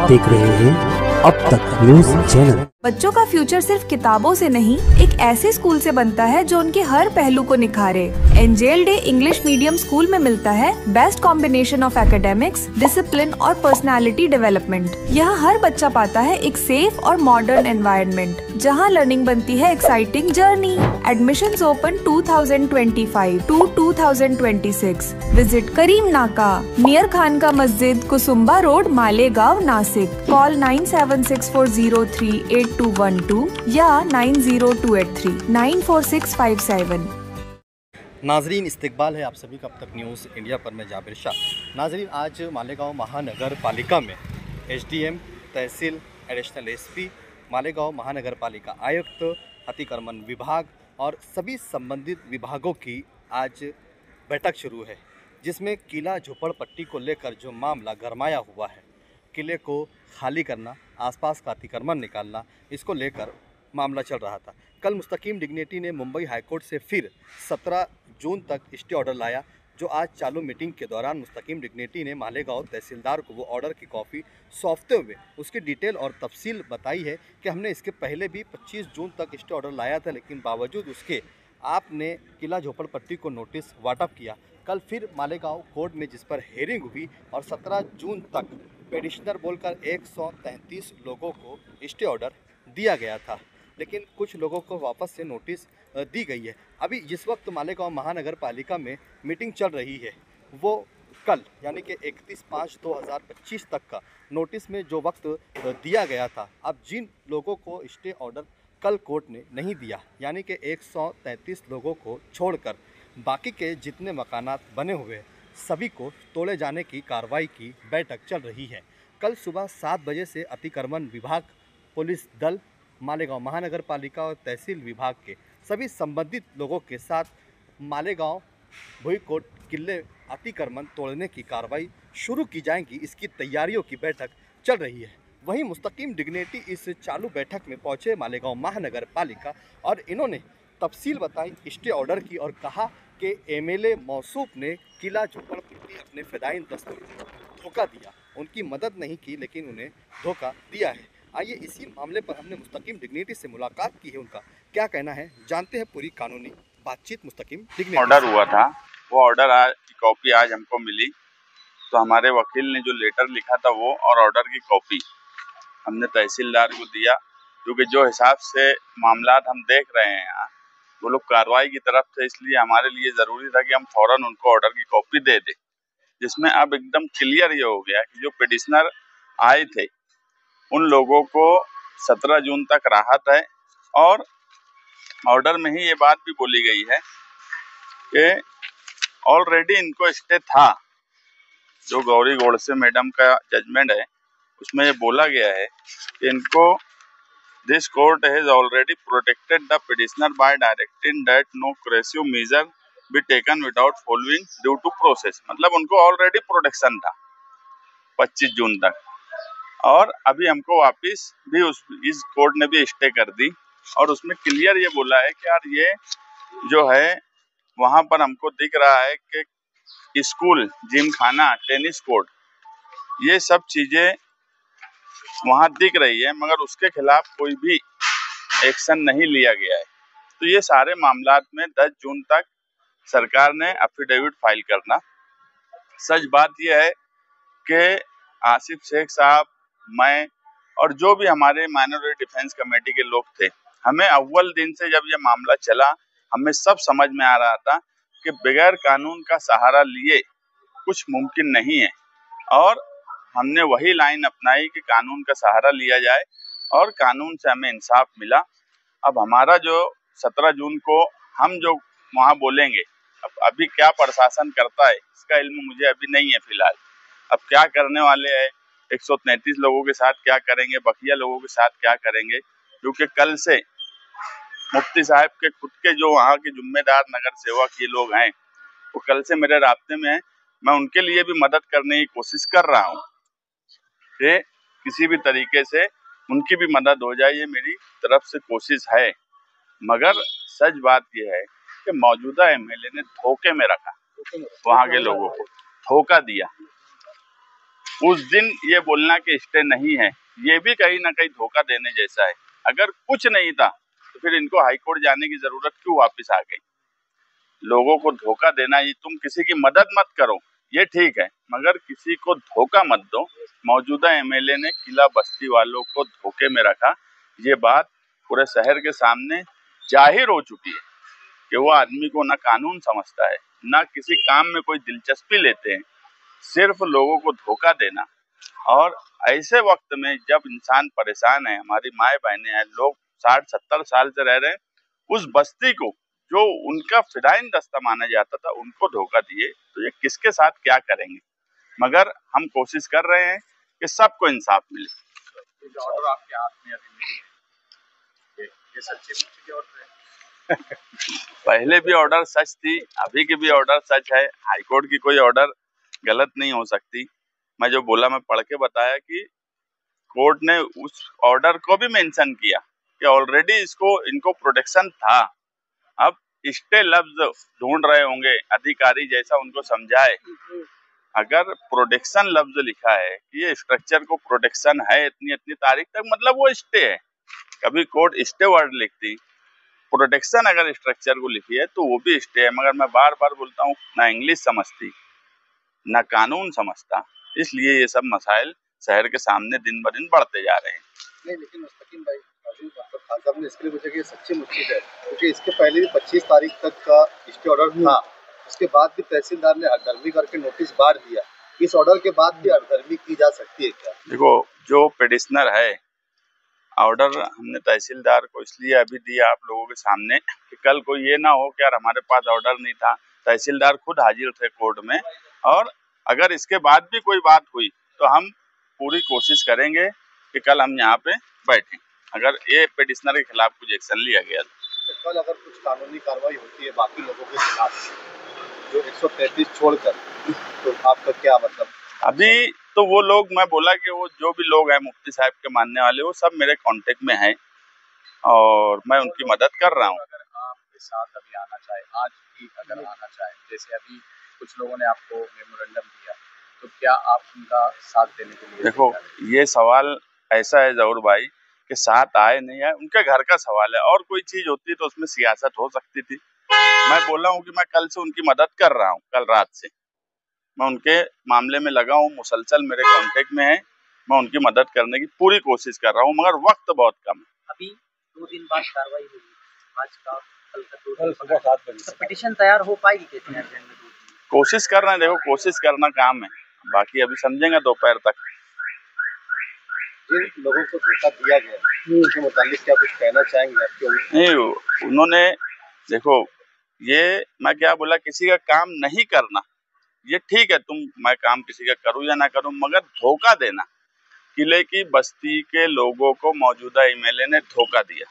देख रहे हैं अब तक न्यूज चैनल। बच्चों का फ्यूचर सिर्फ किताबों से नहीं, एक ऐसे स्कूल से बनता है जो उनके हर पहलू को निखारे। Angel Day English medium school में मिलता है best combination of academics, discipline और पर्सनालिटी डेवलपमेंट। यहाँ हर बच्चा पाता है एक सेफ और मॉडर्न एनवायरनमेंट जहाँ लर्निंग बनती है exciting journey. Admissions open 2025 to 2026। Visit Karim Naka near Khanka Masjid, Kusumba road, Malegaon, Nashik. Call 9764038212 या 9028394657। नाजरीन, इस्तकबाल है आप सभी का अब तक न्यूज़ इंडिया पर। मैं जाबिर शाह। नाजरीन, आज मालेगांव महानगर पालिका में एसडीएम, तहसील, एडिशनल एसपी, मालेगांव महानगर पालिका आयुक्त, अतिक्रमण विभाग और सभी संबंधित विभागों की आज बैठक शुरू है, जिसमें किला झोपड़पट्टी को लेकर जो मामला गरमाया हुआ है, किले को खाली करना, आसपास का अतिक्रमण निकालना, इसको लेकर मामला चल रहा था। कल मुस्तकीम डिग्निटी ने मुंबई हाईकोर्ट से फिर 17 जून तक स्टे ऑर्डर लाया, जो आज चालू मीटिंग के दौरान मुस्तकीम डिग्निटी ने मालेगांव तहसीलदार को वो ऑर्डर की कॉपी सौंपते हुए उसकी डिटेल और तफसील बताई है कि हमने इसके पहले भी 25 जून तक स्टे ऑर्डर लाया था, लेकिन बावजूद उसके आपने किला झोपड़पट्टी को नोटिस वाटअप किया। कल फिर मालेगांव कोर्ट में जिस पर हेयरिंग हुई और 17 जून तक पेडिशनर बोलकर 133 लोगों को स्टे ऑर्डर दिया गया था, लेकिन कुछ लोगों को वापस से नोटिस दी गई है। अभी जिस वक्त मालेगांव महानगर पालिका में मीटिंग चल रही है, वो कल यानी कि 31/5/2025 तक का नोटिस में जो वक्त दिया गया था, अब जिन लोगों को स्टे ऑर्डर कल कोर्ट ने नहीं दिया, यानी कि 133 लोगों को छोड़कर बाकी के जितने मकानात बने हुए सभी को तोड़े जाने की कार्रवाई की बैठक चल रही है। कल सुबह 7 बजे से अतिक्रमण विभाग, पुलिस दल, मालेगांव महानगर पालिका और तहसील विभाग के सभी संबंधित लोगों के साथ मालेगांव भुईकोट किले अतिक्रमण तोड़ने की कार्रवाई शुरू की जाएगी, इसकी तैयारियों की बैठक चल रही है। वहीं मुस्तकीम डिग्निटी इस चालू बैठक में पहुंचे मालेगांव महानगर पालिका और इन्होंने तफसील बताई स्टे ऑर्डर की और कहा कि एमएलए मौसूफ ने किला झोपड़पट्टी अपने फिदायीन दस्तों को धोखा दिया, उनकी मदद नहीं की लेकिन उन्हें धोखा दिया है। आइए इसी मामले पर हमने मुस्तकीम डिग्निटी से मुलाकात की है, उनका क्या कहना है जानते हैं पूरी कानूनी बातचीत। मुस्तकीम डिग्निटी ऑर्डर हुआ था, वो ऑर्डर की कॉपी आज हमको मिली, तो हमारे वकील ने जो लेटर लिखा था वो और ऑर्डर की कॉपी हमने तहसीलदार को दिया, क्योंकि जो हिसाब से मामला हम देख रहे हैं यहाँ वो लोग कार्रवाई की तरफ थे, इसलिए हमारे लिए जरूरी था कि हम फौरन उनको ऑर्डर की कॉपी दे दें, जिसमें अब एकदम क्लियर ये हो गया कि जो पिटिशनर आए थे उन लोगों को 17 जून तक राहत है। और ऑर्डर में ही ये बात भी बोली गई है कि ऑलरेडी इनको स्टे था, जो गौरी गोडसे मैडम का जजमेंट है उसमें ये बोला गया है कि इनको this court has already protected the petitioner by directing that no coercive measure be taken without following due to process. मतलब उनको ऑलरेडी प्रोटेक्शन था 25 जून तक, और अभी हमको वापिस भी इस कोर्ट ने भी स्टे कर दी और उसमें क्लियर ये बोला है कि यार ये जो है वहां पर हमको दिख रहा है कि स्कूल, जिम खाना, टेनिस कोर्ट, ये सब चीजें वहां दिख रही है, मगर उसके खिलाफ कोई भी एक्शन नहीं लिया गया है। तो ये सारे मामलात में 10 जून तक सरकार ने एफिडेविट फाइल करना। सच बात यह है कि आसिफ शेख साहब, मैं और जो भी हमारे माइनॉरिटी डिफेंस कमेटी के लोग थे, हमें अव्वल दिन से जब ये मामला चला हमें सब समझ में आ रहा था कि बगैर कानून का सहारा लिए कुछ मुमकिन नहीं है, और हमने वही लाइन अपनाई कि कानून का सहारा लिया जाए और कानून से हमें इंसाफ मिला। अब हमारा जो 17 जून को हम जो वहाँ बोलेंगे, अब अभी क्या प्रशासन करता है इसका इल्म मुझे अभी नहीं है फिलहाल। अब क्या करने वाले हैं, 133 लोगों के साथ क्या करेंगे, बकिया लोगों के साथ क्या करेंगे, क्योंकि कल से मुफ्ती साहब के खुद के जो वहाँ के जिम्मेदार नगर सेवक ये लोग हैं वो कल से मेरे रास्ते में हैं। मैं उनके लिए भी मदद करने की कोशिश कर रहा हूँ कि किसी भी तरीके से उनकी भी मदद हो जाए, ये मेरी तरफ से कोशिश है। मगर सच बात यह है कि मौजूदा एमएलए ने धोखे में रखा, वहाँ के लोगों को धोखा दिया। उस दिन ये बोलना कि स्टे नहीं है, ये भी कहीं ना कहीं धोखा देने जैसा है। अगर कुछ नहीं था तो फिर इनको हाईकोर्ट जाने की जरूरत क्यों वापस आ गई? लोगों को धोखा देना, ये तुम किसी की मदद मत करो ये ठीक है, मगर किसी को धोखा मत दो। मौजूदा एमएलए ने किला बस्ती वालों को धोखे में रखा, ये बात पूरे शहर के सामने जाहिर हो चुकी है कि वो आदमी को ना कानून समझता है, ना किसी काम में कोई दिलचस्पी लेते हैं, सिर्फ लोगों को धोखा देना। और ऐसे वक्त में जब इंसान परेशान है, हमारी माए बहनें हैं, लोग 60-70 साल से रह रहे हैं, उस बस्ती को जो उनका फिदायीन दस्ता माना जाता था उनको धोखा दिए, तो ये किसके साथ क्या करेंगे? मगर हम कोशिश कर रहे हैं कि सबको इंसाफ मिले। जो ऑर्डर आपके हाथ में अभी मिली है, ये सच्ची मुच्ची की ऑर्डर है? पहले भी ऑर्डर सच थी, अभी की भी ऑर्डर सच है। हाईकोर्ट की कोई ऑर्डर गलत नहीं हो सकती। मैं जो बोला मैं पढ़ के बताया कि कोर्ट ने उस ऑर्डर को भी मेंशन किया कि ऑलरेडी इनको प्रोटेक्शन था। अब स्टे लफ्ज ढूंढ रहे होंगे अधिकारी, जैसा उनको समझाए। अगर प्रोटेक्शन लफ्ज लिखा है कि ये स्ट्रक्चर को प्रोटेक्शन है इतनी तारीख तक, मतलब वो स्टे है। कभी कोर्ट स्टे वर्ड लिखती, प्रोटेक्शन अगर स्ट्रक्चर को लिखी है तो वो भी स्टे है। मगर मैं बार बार बोलता हूँ, ना इंग्लिश समझती ना कानून समझता, इसलिए ये सब मसाइल शहर के सामने दिन ब दिन बढ़ते जा रहे हैं। नहीं, लेकिन मुस्तकीम भाई, डॉक्टर खान साहब ने इसके लिए पूछा कि सच्ची मुच्ची है, क्योंकि इसके पहले भी 25 तारीख तक का स्टे ऑर्डर था। उसके बाद भी तहसीलदार ने हरदर्मी करके नोटिस बांट दिया। इस ऑर्डर के बाद भी हरदर्मी की जा सकती है क्या? देखो, जो पिटिशनर है, ऑर्डर हमने तहसीलदार को इसलिए अभी दिया आप लोगों के सामने कि कल को ये ना हो कि यार हमारे पास ऑर्डर नहीं था। तहसीलदार खुद हाजिर थे कोर्ट में, और अगर इसके बाद भी कोई बात हुई तो हम पूरी कोशिश करेंगे कि कल हम यहाँ पे बैठें, अगर ये पिटिशनर के खिलाफ कुछ एक्शन लिया गया तो कल अगर कुछ कानूनी कार्रवाई होती है बाकी लोगों के खिलाफ जो 133 छोड़कर, तो आपका क्या मतलब? अभी तो वो लोग, मैं बोला कि वो जो भी लोग हैं मुफ्ती साहब के मानने वाले, वो सब मेरे कांटेक्ट में हैं और मैं उनकी मदद कर रहा हूँ। अगर आपके साथ अभी आना चाहे, आज ही अगर आना चाहे, जैसे अभी कुछ लोगों ने आपको मेमोरेंडम दिया, तो क्या आप उनका साथ देने के लिए? देखो, ये सवाल ऐसा है जहूर भाई कि साथ आए नहीं आए उनके घर का सवाल है, और कोई चीज होती तो उसमें सियासत हो सकती थी। मैं बोला हूँ कि मैं कल से उनकी मदद कर रहा हूँ, कल रात से मैं उनके मामले में लगा हूँ, मुसलसल मेरे कांटेक्ट में है, मैं उनकी मदद करने की पूरी कोशिश कर रहा हूँ, मगर वक्त बहुत कम है। अभी 2 दिन बाद कार्रवाई हुई, आज का कल का 2 दिन सुबह 7 बजे पिटीशन तैयार हो पाएगी कहते हैं? कोशिश कर रहे हैं, देखो कोशिश करना काम है, बाकी अभी समझेंगे दोपहर तक। जिन लोगों को धोखा दिया गया उसके मुताबिक क्या कुछ कहना चाहेंगे आपके? नहीं, उन्होंने देखो, ये मैं क्या बोला, किसी का काम नहीं करना ये ठीक है, मैं काम किसी का करूं या ना करूं, मगर धोखा देना, किले की बस्ती के लोगों को मौजूदा एमएलए ने धोखा दिया।